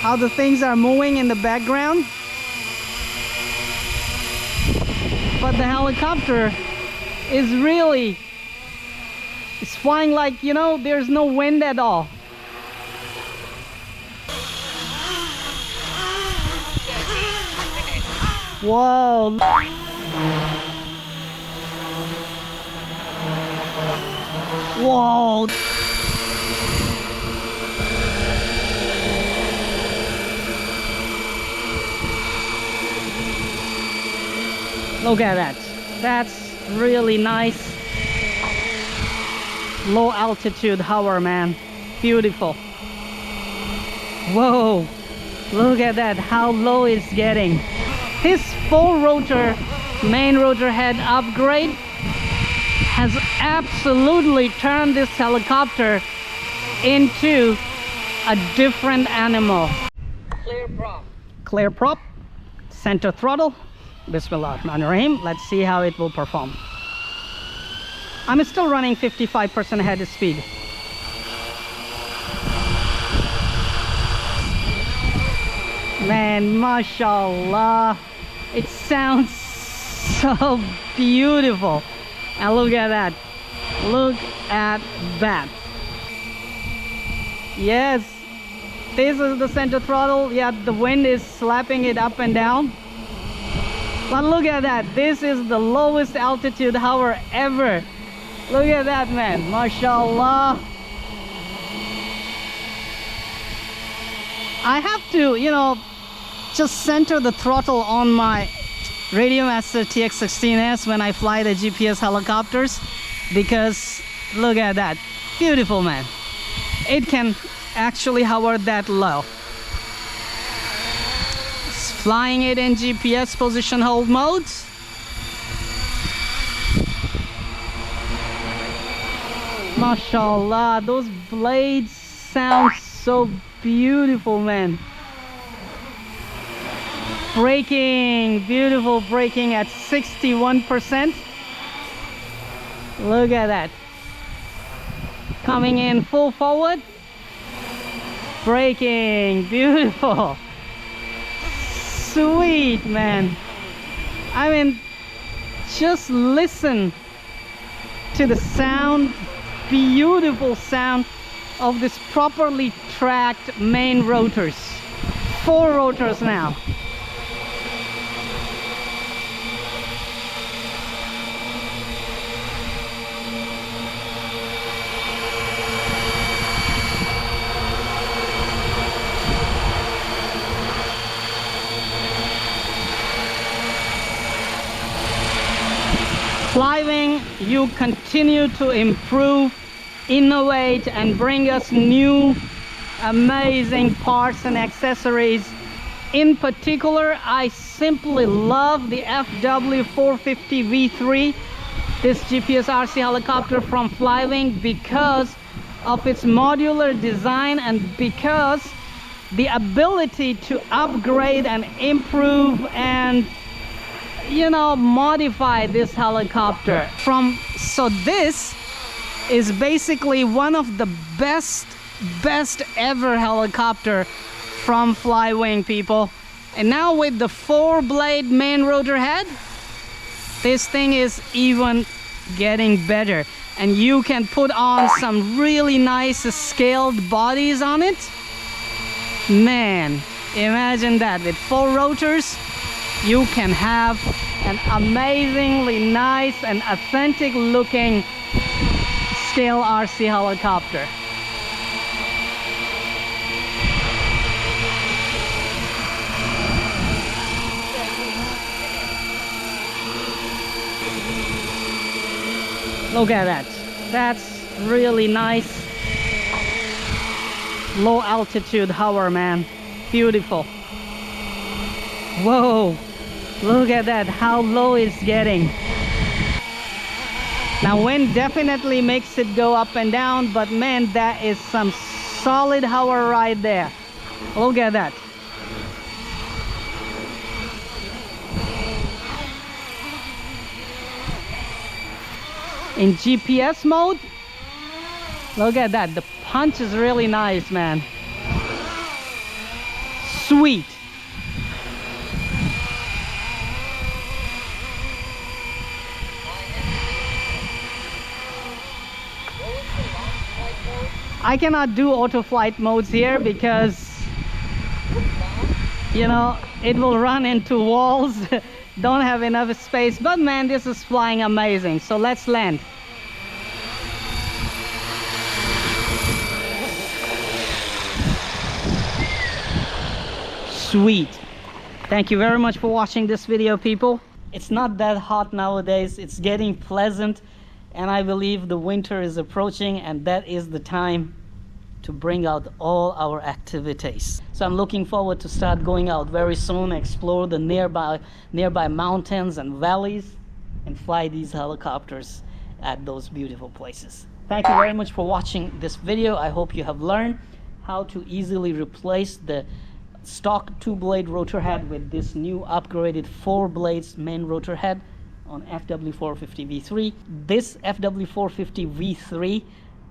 how the things are moving in the background. But the helicopter is really, it's flying like, you know, there's no wind at all. Whoa. Whoa. Look at that. That's really nice. Low altitude hover, man. Beautiful. Whoa. Look at that, how low it's getting. This 4-rotor main rotor head upgrade has absolutely turned this helicopter into a different animal. Clear prop. Clear prop, center throttle. Bismillahirrahmanirrahim. Let's see how it will perform. I'm still running 55% head speed. Man, mashallah, it sounds so beautiful. And look at that. Look at that. Yes, this is the center throttle. Yeah, the wind is slapping it up and down. But look at that. This is the lowest altitude hover ever. Look at that, man. Mashallah. I have to, you know, just center the throttle on my Radiomaster TX16S when I fly the GPS helicopters, because look at that. Beautiful, man. It can actually hover that low. It's flying it in GPS position hold mode. Mashallah, those blades sound so beautiful, man. Braking, beautiful braking at 61%. Look at that. Coming in full forward. Braking, beautiful. Sweet, man. I mean, just listen to the sound, beautiful sound of this properly tracked main rotors. 4 rotors now. FlyWing, you continue to improve, innovate, and bring us new amazing parts and accessories. In particular, I simply love the FW450 V3, this GPS RC helicopter from FlyWing, because of its modular design and because the ability to upgrade and improve and, you know, modify this helicopter so this is basically one of the best ever helicopter from FlyWing, people. And now with the 4-blade main rotor head, this thing is even getting better, and you can put on some really nice scaled bodies on it. Man, imagine that. With 4 rotors, you can have an amazingly nice and authentic looking scale RC helicopter. Look at that. That's really nice. Low altitude hover, man. Beautiful. Whoa. Look at that, how low it's getting. Now wind definitely makes it go up and down, but man, that is some solid hover right there. Look at that. In GPS mode, look at that. The punch is really nice, man. Sweet. I cannot do auto flight modes here because, you know, it will run into walls. Don't have enough space, but man, this is flying amazing. So let's land. Sweet. Thank you very much for watching this video, people. It's not that hot nowadays. It's getting pleasant, and I believe the winter is approaching, and that is the time to bring out all our activities. So I'm looking forward to start going out very soon, explore the nearby mountains and valleys, and fly these helicopters at those beautiful places. Thank you very much for watching this video. I hope you have learned how to easily replace the stock 2-blade rotor head with this new upgraded 4 blades main rotor head on FW450 V3. This FW450 V3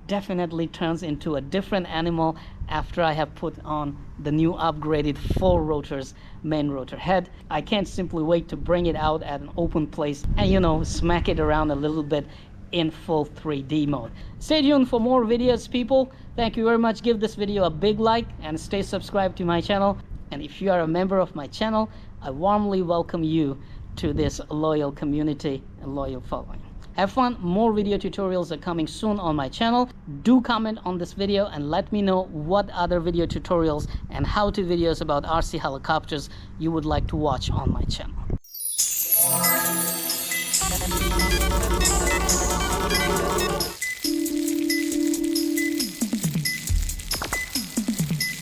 definitely turns into a different animal after I have put on the new upgraded 4 rotors main rotor head. I can't simply wait to bring it out at an open place and, you know, smack it around a little bit in full 3D mode. Stay tuned for more videos, people. Thank you very much. Give this video a big like and stay subscribed to my channel. And if you are a member of my channel, I warmly welcome you to this loyal community and loyal following. Have fun. More video tutorials are coming soon on my channel. Do comment on this video and let me know what other video tutorials and how-to videos about RC helicopters you would like to watch on my channel.